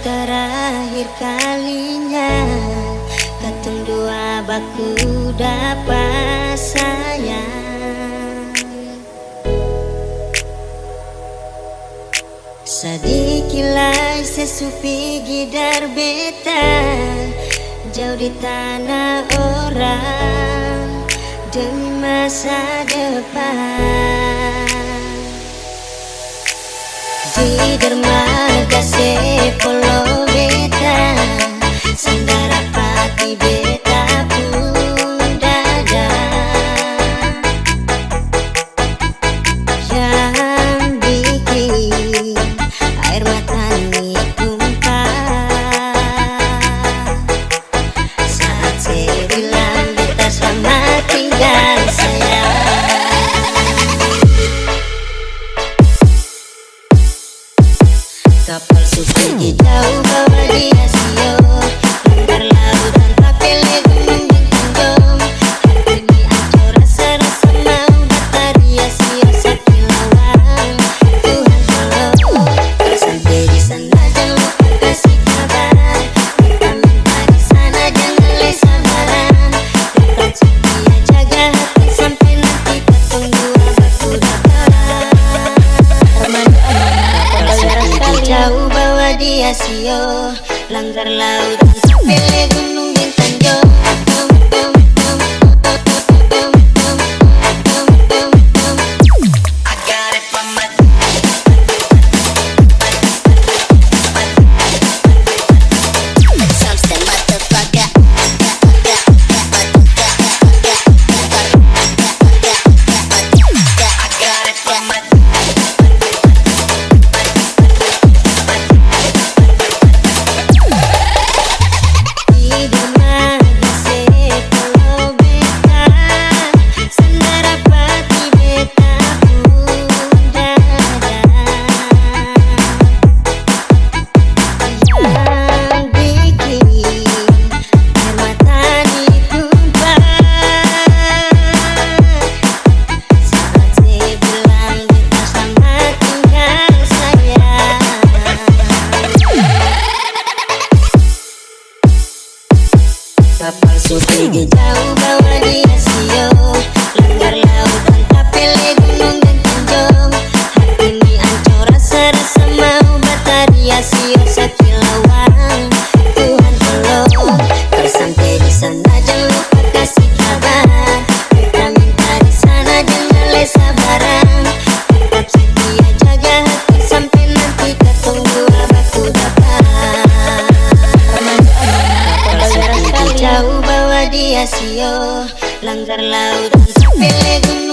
terakhir kalinya katong dua baku dapat sayang. Sedikitlah sesupi gidar beta jauh di tanah orang demi masa depan. Di dermaga sepuluh beta sandara pati beta pun dada yang bikin air mata ni tumpah saat saya bilang beta selamat tinggal sayang. Kapal suci jauh bawa dia sio langgar lautan kapele gunung bintang hati ini ancur rasa-rasa mau bataria sio sakilawang Tuhan tolong sampai di sana jangan lupa kasih kabar kita minta di sana jangan leh sabaran tetap setia jaga hati sampai nanti katong dua baku dapat jauh bawa dia sio langgar lautan kapele gunung bintang jauh. Kapal suci jauh bawa dia sio langgar lautan kapele gunung bintang jauh hati ini ancur rasa-rasa mau bataria sio sakilawang Tuhan tolong sampai di sana jangan lupa kasih kabar kita minta di sana jangan leh sabaran tetap setia jaga hati sampai nanti katong dua baku dapat. Jauh bawa dia sio langgar lautan kapele gunung